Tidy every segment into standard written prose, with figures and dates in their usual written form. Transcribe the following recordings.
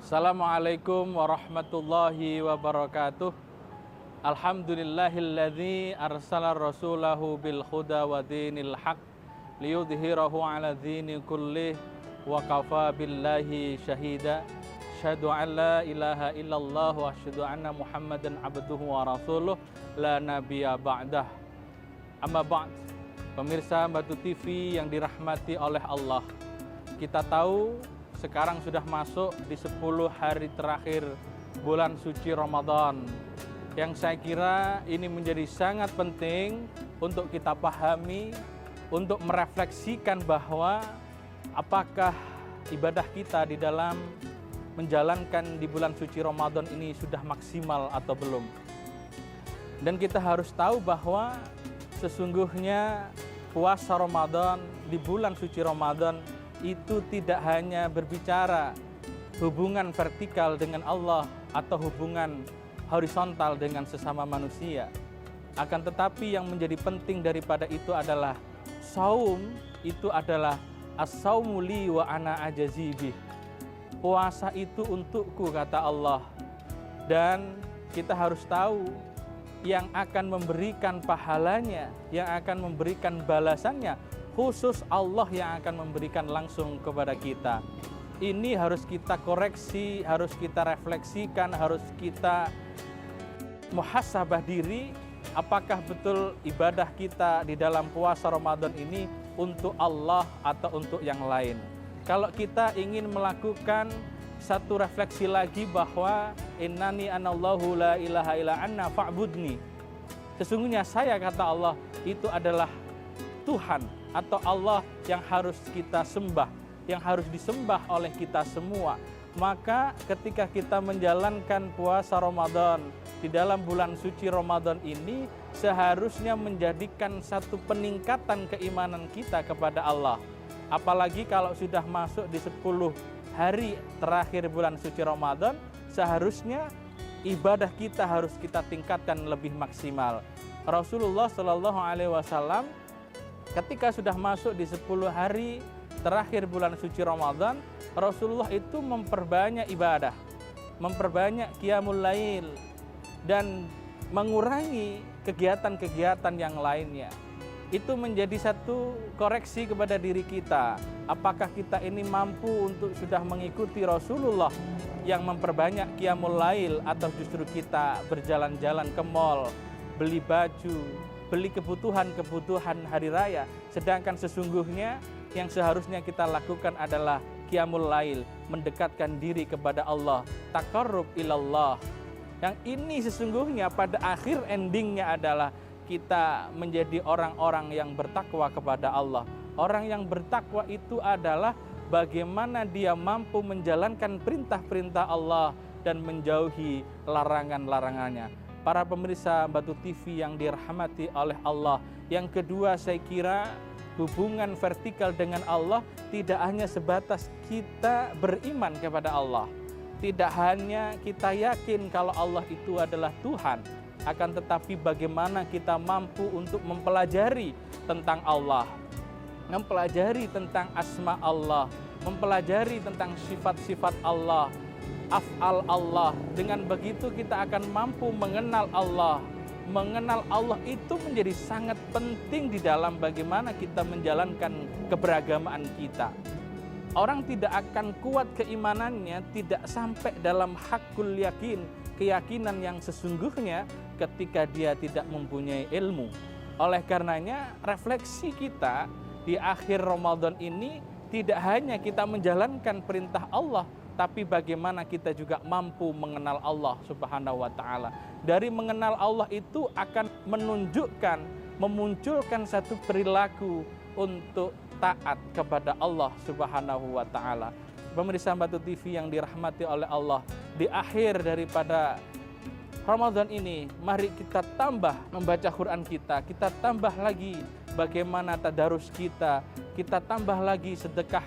Assalamualaikum warahmatullahi wabarakatuh. Alhamdulillahilladzi arsala rasulahu bil huda wa dinil haq liyudhhirahu ala dini kullih wa kafa billahi syahida. Asyhadu an la ilaha illallah wa asyhadu anna Muhammadan abduhu wa rasuluh la nabiyya ba'dah. Amma ba'd. Pemirsa Batu TV yang dirahmati oleh Allah, kita tahu sekarang sudah masuk di 10 hari terakhir bulan suci Ramadan, yang saya kira ini menjadi sangat penting untuk kita pahami, untuk merefleksikan bahwa apakah ibadah kita di dalam menjalankan di bulan suci Ramadan ini sudah maksimal atau belum. Dan kita harus tahu bahwa sesungguhnya puasa Ramadan di bulan suci Ramadan itu tidak hanya berbicara hubungan vertikal dengan Allah atau hubungan horizontal dengan sesama manusia. Akan tetapi yang menjadi penting daripada itu adalah saum, itu adalah as-saumu li wa ana ajazi bih. Puasa itu untukku, kata Allah. Dan kita harus tahu yang akan memberikan pahalanya, yang akan memberikan balasannya, khusus Allah yang akan memberikan langsung kepada kita. Ini harus kita koreksi, harus kita refleksikan, harus kita muhasabah diri, apakah betul ibadah kita di dalam puasa Ramadan ini untuk Allah atau untuk yang lain. Kalau kita ingin melakukan satu refleksi lagi bahwa innani anallahu la ilaha illa anna fa'budni, sesungguhnya saya, kata Allah, itu adalah Tuhan atau Allah yang harus kita sembah, yang harus disembah oleh kita semua. Maka ketika kita menjalankan puasa Ramadan di dalam bulan suci Ramadan ini, seharusnya menjadikan satu peningkatan keimanan kita kepada Allah. Apalagi kalau sudah masuk di 10 hari terakhir bulan suci Ramadan, seharusnya ibadah kita harus kita tingkatkan lebih maksimal. Rasulullah Shallallahu Alaihi Wasallam ketika sudah masuk di 10 hari terakhir bulan suci Ramadan, Rasulullah itu memperbanyak ibadah, memperbanyak qiyamul lail, dan mengurangi kegiatan-kegiatan yang lainnya. Itu menjadi satu koreksi kepada diri kita. Apakah kita ini mampu untuk sudah mengikuti Rasulullah yang memperbanyak qiyamul lail, atau justru kita berjalan-jalan ke mall, beli baju, beli kebutuhan-kebutuhan hari raya, sedangkan sesungguhnya yang seharusnya kita lakukan adalah qiyamul lail, mendekatkan diri kepada Allah, taqarrub ilallah. Yang ini sesungguhnya pada akhir endingnya adalah kita menjadi orang-orang yang bertakwa kepada Allah. Orang yang bertakwa itu adalah bagaimana dia mampu menjalankan perintah-perintah Allah dan menjauhi larangan-larangannya. Para pemirsa Batu TV yang dirahmati oleh Allah, yang kedua saya kira hubungan vertikal dengan Allah tidak hanya sebatas kita beriman kepada Allah, tidak hanya kita yakin kalau Allah itu adalah Tuhan, akan tetapi bagaimana kita mampu untuk mempelajari tentang Allah, mempelajari tentang asma Allah, mempelajari tentang sifat-sifat Allah, af'al Allah. Dengan begitu kita akan mampu mengenal Allah. Mengenal Allah itu menjadi sangat penting di dalam bagaimana kita menjalankan keberagamaan kita. Orang tidak akan kuat keimanannya tidak sampai dalam hakul yakin, keyakinan yang sesungguhnya, ketika dia tidak mempunyai ilmu. Oleh karenanya, refleksi kita di akhir Ramadan ini tidak hanya kita menjalankan perintah Allah, tapi bagaimana kita juga mampu mengenal Allah Subhanahu wa Ta'ala. Dari mengenal Allah itu akan menunjukkan, memunculkan satu perilaku untuk taat kepada Allah Subhanahu wa Ta'ala. Pemirsa Batu TV yang dirahmati oleh Allah, di akhir daripada Ramadan ini, mari kita tambah membaca Quran kita tambah lagi bagaimana tadarus kita tambah lagi sedekah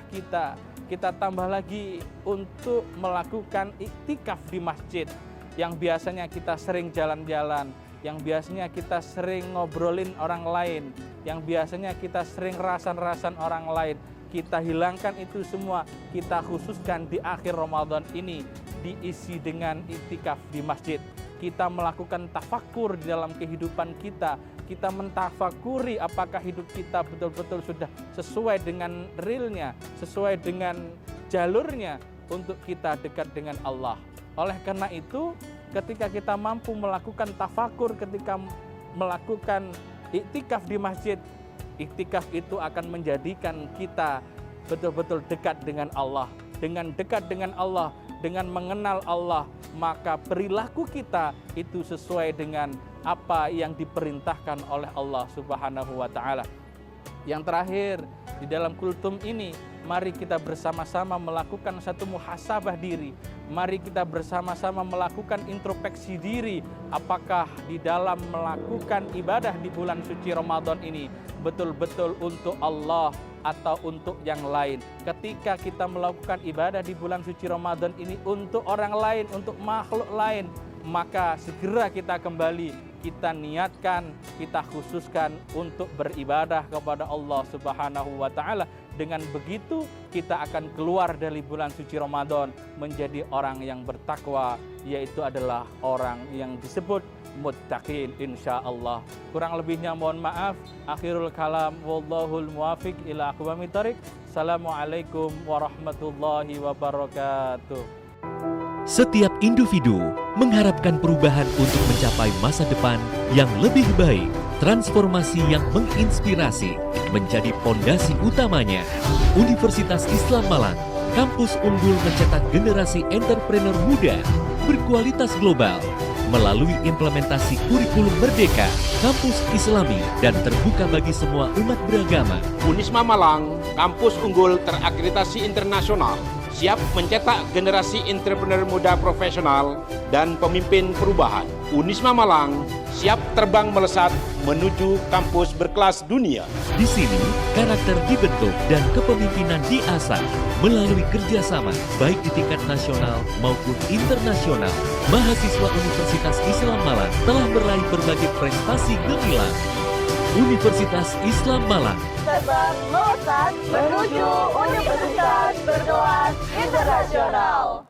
kita tambah lagi untuk melakukan iktikaf di masjid, yang biasanya kita sering jalan-jalan, yang biasanya kita sering ngobrolin orang lain, yang biasanya kita sering rasan-rasan orang lain. Kita hilangkan itu semua, kita khususkan di akhir Ramadan ini diisi dengan iktikaf di masjid. Kita melakukan tafakur di dalam kehidupan kita. Kita mentafakuri apakah hidup kita betul-betul sudah sesuai dengan realnya, sesuai dengan jalurnya untuk kita dekat dengan Allah. Oleh karena itu, ketika kita mampu melakukan tafakur, ketika melakukan iktikaf di masjid, iktikaf itu akan menjadikan kita betul-betul dekat dengan Allah. Dengan dekat dengan Allah, dengan mengenal Allah, maka perilaku kita itu sesuai dengan apa yang diperintahkan oleh Allah Subhanahu wa Ta'ala. Yang terakhir, di dalam kultum ini, mari kita bersama-sama melakukan satu muhasabah diri. Mari kita bersama-sama melakukan introspeksi diri. Apakah di dalam melakukan ibadah di bulan suci Ramadan ini betul-betul untuk Allah atau untuk yang lain? Ketika kita melakukan ibadah di bulan suci Ramadan ini untuk orang lain, untuk makhluk lain, maka segera kita kembali, kita niatkan, kita khususkan untuk beribadah kepada Allah Subhanahu wa Ta'ala. Dengan begitu kita akan keluar dari bulan suci Ramadan menjadi orang yang bertakwa, yaitu adalah orang yang disebut muttaqin insyaallah. Kurang lebihnya mohon maaf. Akhirul kalam wallahul muwafiq ila aqwamit thoriq. Assalamualaikum warahmatullahi wabarakatuh. Setiap individu mengharapkan perubahan untuk mencapai masa depan yang lebih baik. Transformasi yang menginspirasi menjadi pondasi utamanya. Universitas Islam Malang, kampus unggul mencetak generasi entrepreneur muda berkualitas global melalui implementasi kurikulum merdeka, kampus Islami dan terbuka bagi semua umat beragama. Unisma Malang, kampus unggul terakreditasi internasional, siap mencetak generasi entrepreneur muda profesional dan pemimpin perubahan. Unisma Malang siap terbang melesat menuju kampus berkelas dunia. Di sini, karakter dibentuk dan kepemimpinan diasah melalui kerjasama baik di tingkat nasional maupun internasional. Mahasiswa Universitas Islam Malang telah meraih berbagai prestasi gemilang. Universitas Islam Malang terbang melesat menuju Universitas Berkelas Internasional.